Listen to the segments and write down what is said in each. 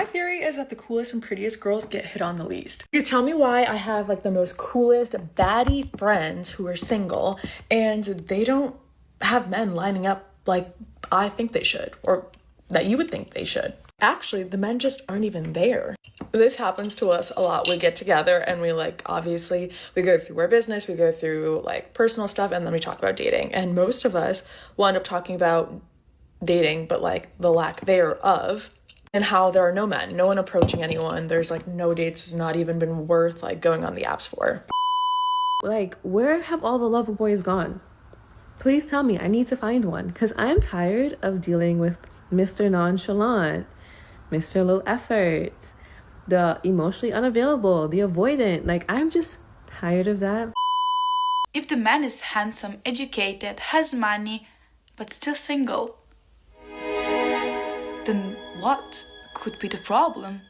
My theory is that the coolest and prettiest girls get hit on the least. You tell me why I have like the most coolest baddie friends who are single and they don't have men lining up like I think they should, or that you would think they should. Actually, the men just aren't even there. This happens to us a lot. We get together and we obviously we go through our business, we go through like personal stuff, and then we talk about dating. And most of us will end up talking about dating, but like the lack thereof, and how there are no men, no one approaching anyone. There's like no dates has not even been worth like going on the apps for. Like, where have all the lover boys gone? Please tell me. I need to find one because I'm tired of dealing with Mr. Nonchalant, Mr. Low Effort, the emotionally unavailable, the avoidant. Like, I'm just tired of that. If the man is handsome, educated, has money, but still single, then what could be the problem?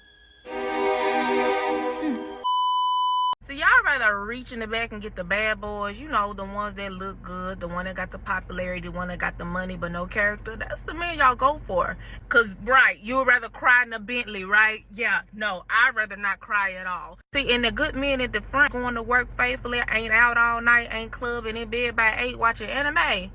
So y'all rather reach in the back and get the bad boys, you know, the ones that look good, the one that got the popularity, the one that got the money but no character. That's the man y'all go for. Cause right, you would rather cry in a Bentley, right? Yeah, no, I'd rather not cry at all. See, and the good men at the front going to work faithfully, ain't out all night, ain't clubbing, in bed by 8 watching anime.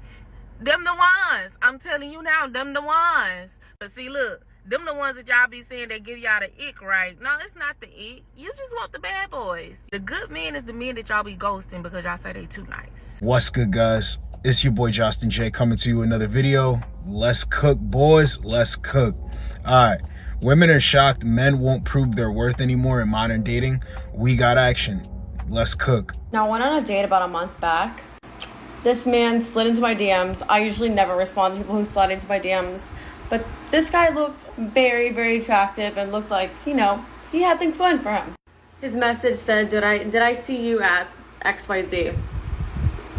Them the ones. I'm telling you now, them the ones. But see, look, them the ones that y'all be saying that give y'all the ick, right? No, it's not the ick. You just want the bad boys. The good men is the men that y'all be ghosting because y'all say they too nice. What's good, guys? It's your boy Josten J coming to you with another video. Let's cook, boys. Let's cook. All right. Women are shocked men won't prove their worth anymore in modern dating. We got action. Let's cook. Now, I went on a date about a month back. This man slid into my DMs. I usually never respond to people who slide into my DMs. But this guy looked very, very attractive and looked like, you know, he had things going for him. His message said, did I see you at XYZ?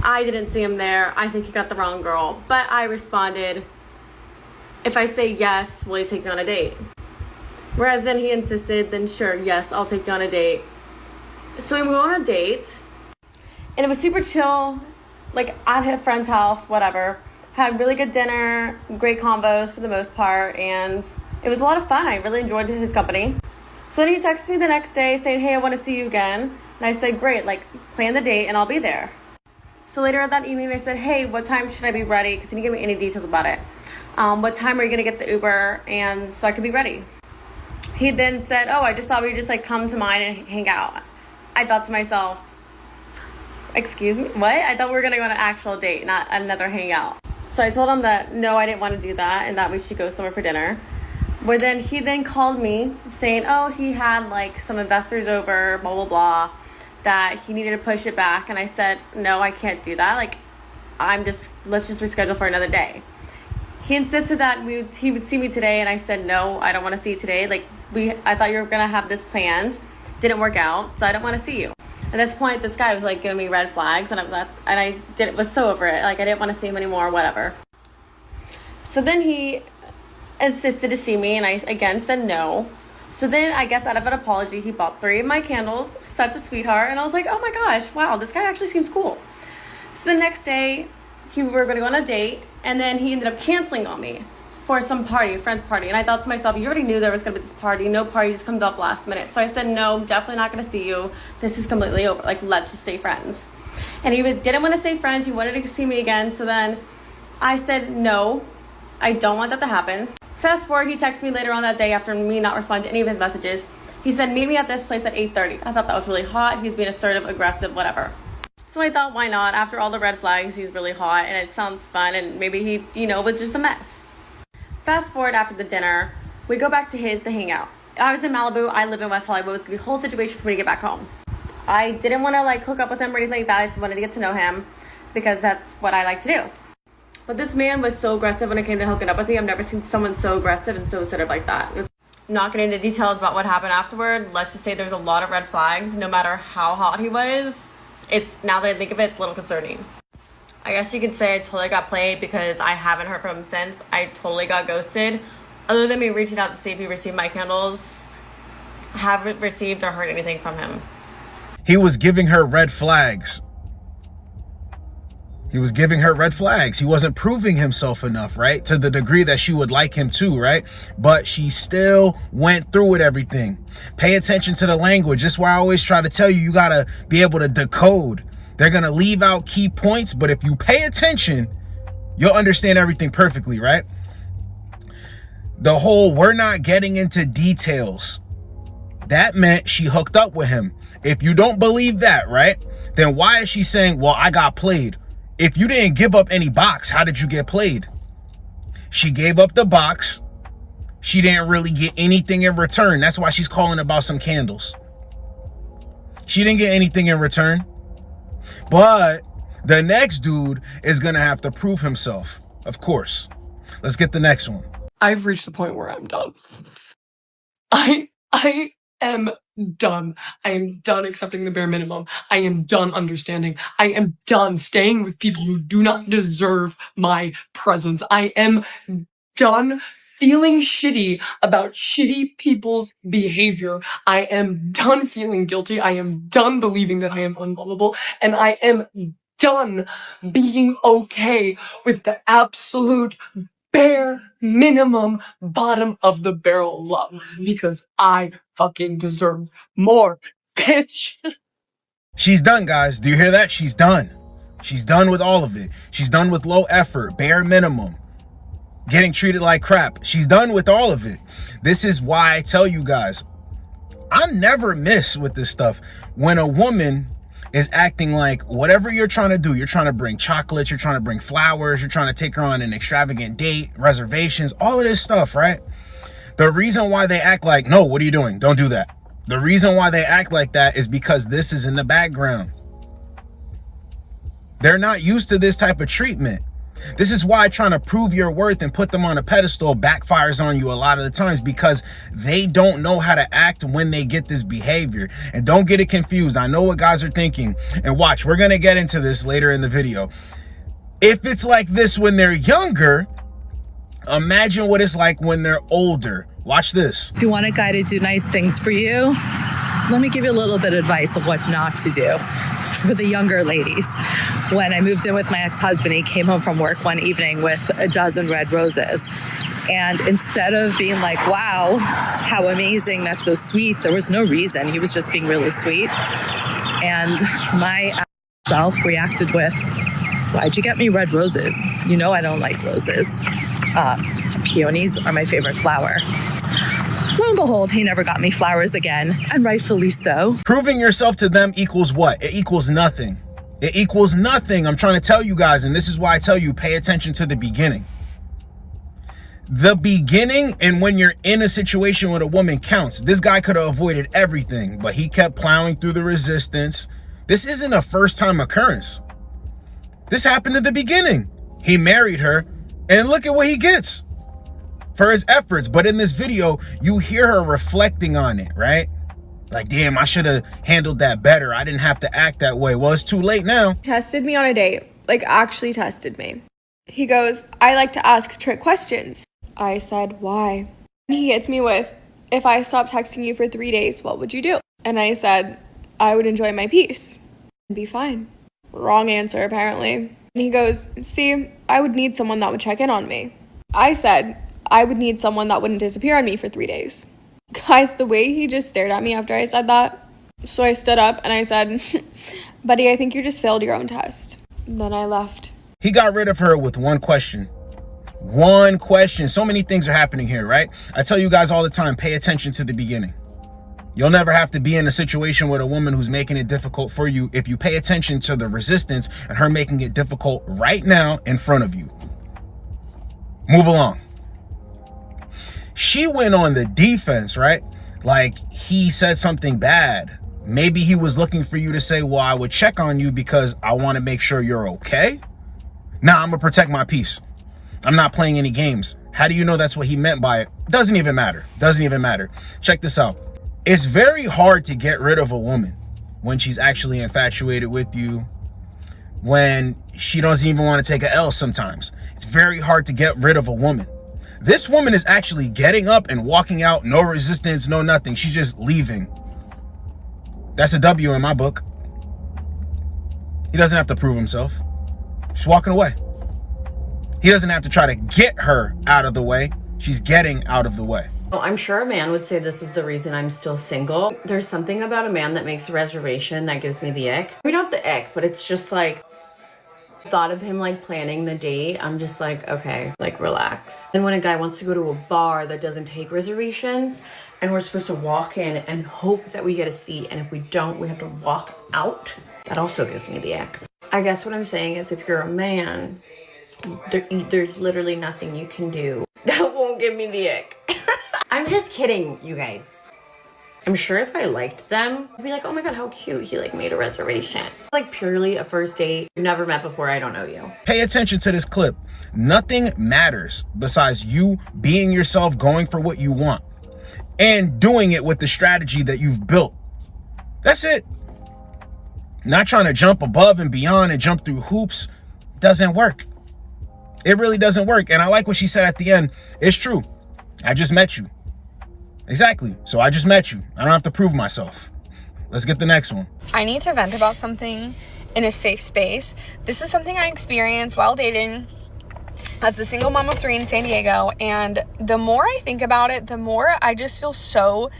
I didn't see him there. I think he got the wrong girl. But I responded, if I say yes, will you take me on a date? Whereas then he insisted, then sure, yes, I'll take you on a date. So we went on a date, and it was super chill, like at a friend's house, whatever. Had really good dinner, great combos for the most part, and it was a lot of fun. I really enjoyed his company. So then he texted me the next day saying, hey, I want to see you again. And I said, great, like plan the date and I'll be there. So later that evening I said, hey, what time should I be ready? Because he didn't give me any details about it. What time are you going to get the Uber? And so I could be ready. He then said, oh, I just thought we'd just like come to mine and hang out. I thought to myself, excuse me, what? I thought we were going to go on an actual date, not another hangout. So I told him that, no, I didn't want to do that and that we should go somewhere for dinner. But then he then called me saying, oh, he had like some investors over, blah, blah, blah, that he needed to push it back. And I said, no, I can't do that. Like, let's just reschedule for another day. He insisted that he would see me today. And I said, no, I don't want to see you today. Like, I thought you were going to have this planned. Didn't work out. So I don't want to see you. At this point, this guy was like giving me red flags, and I was so over it. Like, I didn't want to see him anymore, whatever. So then he insisted to see me, and I again said no. So then I guess out of an apology, he bought 3 of my candles. Such a sweetheart. And I was like, oh my gosh, wow, this guy actually seems cool. So the next day, we were going to go on a date, and then he ended up canceling on me for some party, a friend's party. And I thought to myself, you already knew there was going to be this party. No party just comes up last minute. So I said, no, definitely not going to see you. This is completely over. Like, let's just stay friends. And he didn't want to stay friends. He wanted to see me again. So then I said, no, I don't want that to happen. Fast forward, he texted me later on that day after me not responding to any of his messages. He said, meet me at this place at 8:30. I thought that was really hot. He's being assertive, aggressive, whatever. So I thought, why not? After all the red flags, he's really hot and it sounds fun. And maybe he, was just a mess. Fast forward after the dinner, we go back to his to hang out. I was in Malibu. I live in West Hollywood. It was going to be a whole situation for me to get back home. I didn't want to like hook up with him or anything like that. I just wanted to get to know him because that's what I like to do. But this man was so aggressive when it came to hooking up with me. I've never seen someone so aggressive and so assertive like that. Not getting into details about what happened afterward. Let's just say there's a lot of red flags. No matter how hot he was, now that I think of it, it's a little concerning. I guess you could say I totally got played because I haven't heard from him since. I totally got ghosted. Other than me reaching out to see if he received my candles, I haven't received or heard anything from him. He was giving her red flags. He was giving her red flags. He wasn't proving himself enough, right? To the degree that she would like him to, right? But she still went through with everything. Pay attention to the language. That's why I always try to tell you, you got to be able to decode. They're going to leave out key points, but if you pay attention, you'll understand everything perfectly, right? The whole we're not getting into details, that meant she hooked up with him. If you don't believe that, right, then why is she saying, well, I got played? If you didn't give up any box, how did you get played? She gave up the box. She didn't really get anything in return. That's why she's calling about some candles. She didn't get anything in return. But the next dude is going to have to prove himself, of course. Let's get the next one. I've reached the point where I'm done. I am done. I am done accepting the bare minimum. I am done understanding. I am done staying with people who do not deserve my presence. I am done feeling shitty about shitty people's behavior. I am done feeling guilty. I am done believing that I am unlovable. And I am done being okay with the absolute bare minimum bottom of the barrel love, because I fucking deserve more, bitch. She's done, guys. Do you hear that? She's done. She's done with all of it. She's done with low effort, bare minimum, getting treated like crap. She's done with all of it. This is why I tell you guys, I never miss with this stuff. When a woman is acting like whatever you're trying to do, you're trying to bring chocolates, you're trying to bring flowers, you're trying to take her on an extravagant date, reservations, all of this stuff, right? The reason why they act like, no, what are you doing? Don't do that. The reason why they act like that is because this is in the background. They're not used to this type of treatment. This is why trying to prove your worth and put them on a pedestal backfires on you a lot of the times, because they don't know how to act when they get this behavior. And don't get it confused. I know what guys are thinking. And watch, we're going to get into this later in the video. If it's like this when they're younger, imagine what it's like when they're older. Watch this. If you want a guy to do nice things for you, let me give you a little bit of advice of what not to do for the younger ladies. When I moved in with my ex-husband, he came home from work one evening with a dozen red roses. And instead of being like, wow, how amazing, that's so sweet, there was no reason. He was just being really sweet. And my self reacted with, why'd you get me red roses? You know I don't like roses. Peonies are my favorite flower. Lo and behold, he never got me flowers again, and rightfully so. Proving yourself to them equals what? It equals nothing. It equals nothing. I'm trying to tell you guys, and this is why I tell you, pay attention to the beginning. The beginning, and when you're in a situation with a woman, counts. This guy could have avoided everything, but he kept plowing through the resistance. This isn't a first-time occurrence. This happened at the beginning. He married her, and look at what he gets for his efforts. But in this video, you hear her reflecting on it, right? Like, damn, I should have handled that better. I didn't have to act that way. Well, it's too late now. Tested me on a date, like actually tested me. He goes, I like to ask trick questions. I said, why? And he hits me with, if I stopped texting you for 3 days, what would you do? And I said, I would enjoy my peace and be fine. Wrong answer, apparently. And he goes, see, I would need someone that would check in on me. I said, I would need someone that wouldn't disappear on me for 3 days. Guys, the way he just stared at me after I said that. So I stood up and I said, buddy, I think you just failed your own test. And then I left. He got rid of her with one question. One question. So many things are happening here, right? I tell you guys all the time, pay attention to the beginning. You'll never have to be in a situation with a woman who's making it difficult for you if you pay attention to the resistance and her making it difficult right now in front of you. Move along. She went on the defense, right? Like he said something bad. Maybe he was looking for you to say, well, I would check on you because I want to make sure you're okay. Nah, I'm gonna protect my peace. I'm not playing any games. How do you know that's what he meant by it? Doesn't even matter. Doesn't even matter. Check this out. It's very hard to get rid of a woman when she's actually infatuated with you, when she doesn't even want to take an L sometimes. It's very hard to get rid of a woman. This woman is actually getting up and walking out, no resistance, no nothing. She's just leaving. That's a W in my book. He doesn't have to prove himself. She's walking away. He doesn't have to try to get her out of the way. She's getting out of the way. Oh, I'm sure a man would say this is the reason I'm still single. There's something about a man that makes a reservation that gives me the ick. We don't have the ick, but it's just like, thought of him like planning the date, I'm just like, okay, like relax. And when a guy wants to go to a bar that doesn't take reservations and we're supposed to walk in and hope that we get a seat, and if we don't, we have to walk out, that also gives me the ick. I guess what I'm saying is, if you're a man, there's literally nothing you can do that won't give me the ick. I'm just kidding, you guys. I'm sure if I liked them, I'd be like, oh my God, how cute, he like made a reservation. Like purely a first date, you've never met before, I don't know you. Pay attention to this clip. Nothing matters besides you being yourself, going for what you want, and doing it with the strategy that you've built. That's it. Not trying to jump above and beyond and jump through hoops doesn't work. It really doesn't work. And I like what she said at the end. It's true. I just met you. Exactly. So I just met you. I don't have to prove myself. Let's get the next one. I need to vent about something in a safe space. This is something I experienced while dating as a single mom of 3 in San Diego. And the more I think about it, the more I just feel so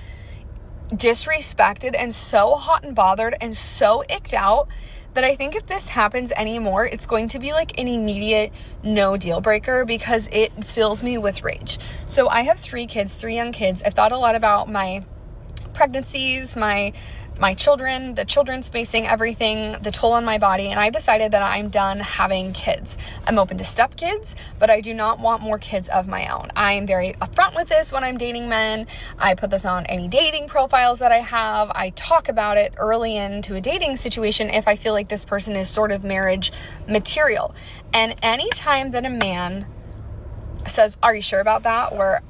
disrespected and so hot and bothered and so icked out that I think if this happens anymore, it's going to be like an immediate no deal breaker, because it fills me with rage. So I have 3 kids, 3 young kids. I've thought a lot about my pregnancies, my children, the children spacing, everything, the toll on my body, and I decided that I'm done having kids. I'm open to stepkids, but I do not want more kids of my own. I am very upfront with this when I'm dating men. I put this on any dating profiles that I have. I talk about it early into a dating situation if I feel like this person is sort of marriage material. And anytime that a man says, are you sure about that? Or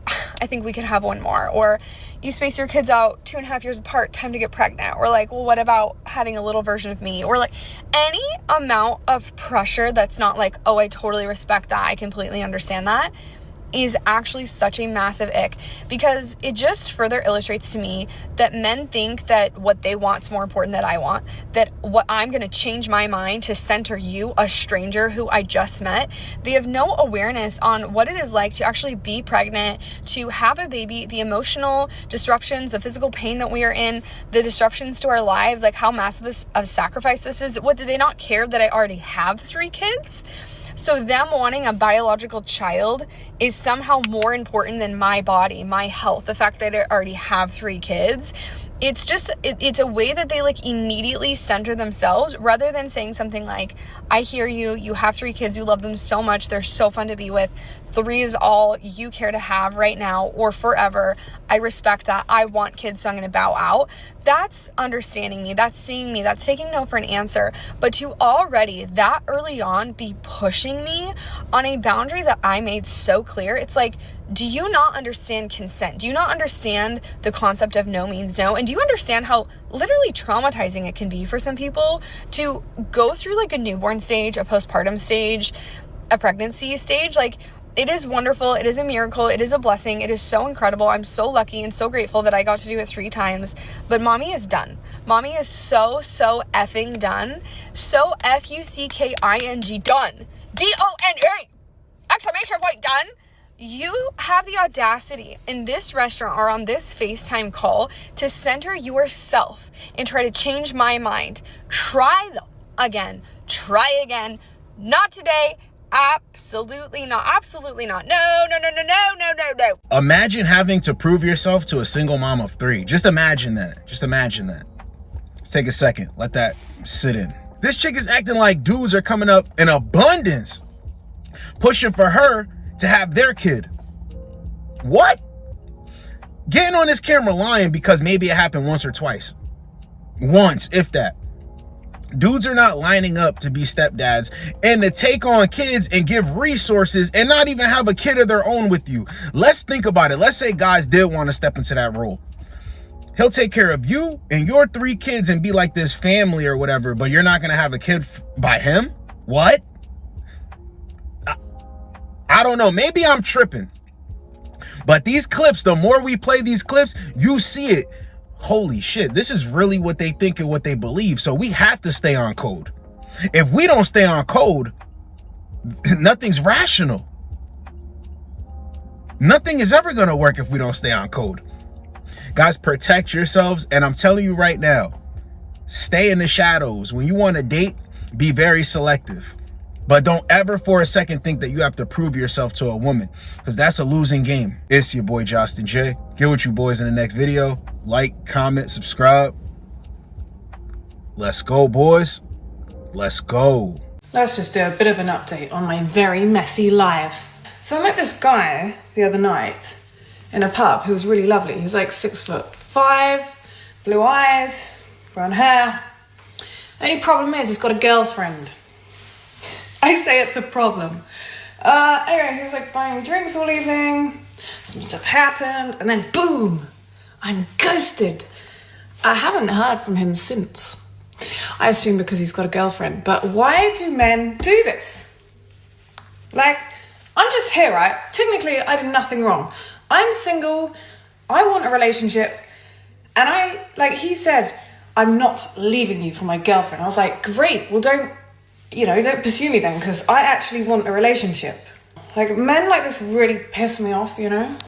I think we could have one more. Or you space your kids out 2.5 years apart, time to get pregnant. Or like, well, what about having a little version of me? Or like any amount of pressure that's not like, oh, I totally respect that, I completely understand that, is actually such a massive ick, because it just further illustrates to me that men think that what they want is more important than I want, that what I'm going to change my mind to center you, a stranger who I just met. They have no awareness on what it is like to actually be pregnant, to have a baby, the emotional disruptions, the physical pain that we are in, the disruptions to our lives, like how massive of sacrifice this is. What, do they not care that I already have 3 kids? So them wanting a biological child is somehow more important than my body, my health, the fact that I already have 3 kids. It's just, it's a way that they like immediately center themselves, rather than saying something like, I hear you, you have 3 kids, you love them so much, they're so fun to be with, 3 is all you care to have right now or forever. I respect that. I want kids, so I'm going to bow out. That's understanding me. That's seeing me. That's taking no for an answer. But to already that early on be pushing me on a boundary that I made so clear, it's like, do you not understand consent? Do you not understand the concept of no means no? And do you understand how literally traumatizing it can be for some people to go through like a newborn stage, a postpartum stage, a pregnancy stage? Like, it is wonderful. It is a miracle. It is a blessing. It is so incredible. I'm so lucky and so grateful that I got to do it 3 times. But mommy is done. Mommy is so effing done. So F-U-C-K-I-N-G done. D-O-N-A! Exclamation point done. You have the audacity in this restaurant or on this FaceTime call to center yourself and try to change my mind. Try again. Try again. Not today. Absolutely not. Absolutely not. No. Imagine having to prove yourself to a single mom of 3. Just imagine that. Just imagine that. Let's take a second. Let that sit in. This chick is acting like dudes are coming up in abundance, pushing for her to have their kid. What? Getting on this camera lying because maybe it happened once or twice. Once, if that. Dudes are not lining up to be stepdads and to take on kids and give resources and not even have a kid of their own with you. Let's think about it. Let's say guys did want to step into that role. He'll take care of you and your 3 kids and be like this family or whatever, but you're not going to have a kid by him? What? I don't know. Maybe I'm tripping. But these clips, the more we play these clips, you see it. Holy shit, this is really what they think and what they believe. So we have to stay on code. If we don't stay on code, Nothing's rational. Nothing is ever going to work if we don't stay on code. Guys, protect yourselves. And I'm telling you right now, stay in the shadows. When you want to date, be very selective. But don't ever for a second think that you have to prove yourself to a woman, because that's a losing game. It's your boy, Josten J. Get with you boys in the next video. Like, comment, subscribe. Let's go, boys. Let's go. Let's just do a bit of an update on my very messy life. So I met this guy the other night in a pub who was really lovely. He was like 6'5", blue eyes, brown hair. Only problem is he's got a girlfriend. I say it's a problem. Anyway, he was like buying me drinks all evening. Some stuff happened, and then boom, I'm ghosted. I haven't heard from him since. I assume because he's got a girlfriend. But why do men do this? Like, I'm just here, right? Technically, I did nothing wrong. I'm single. I want a relationship. And he said, I'm not leaving you for my girlfriend. I was like, great. Well, don't pursue me then, because I actually want a relationship. Like, men like this really piss me off, you know?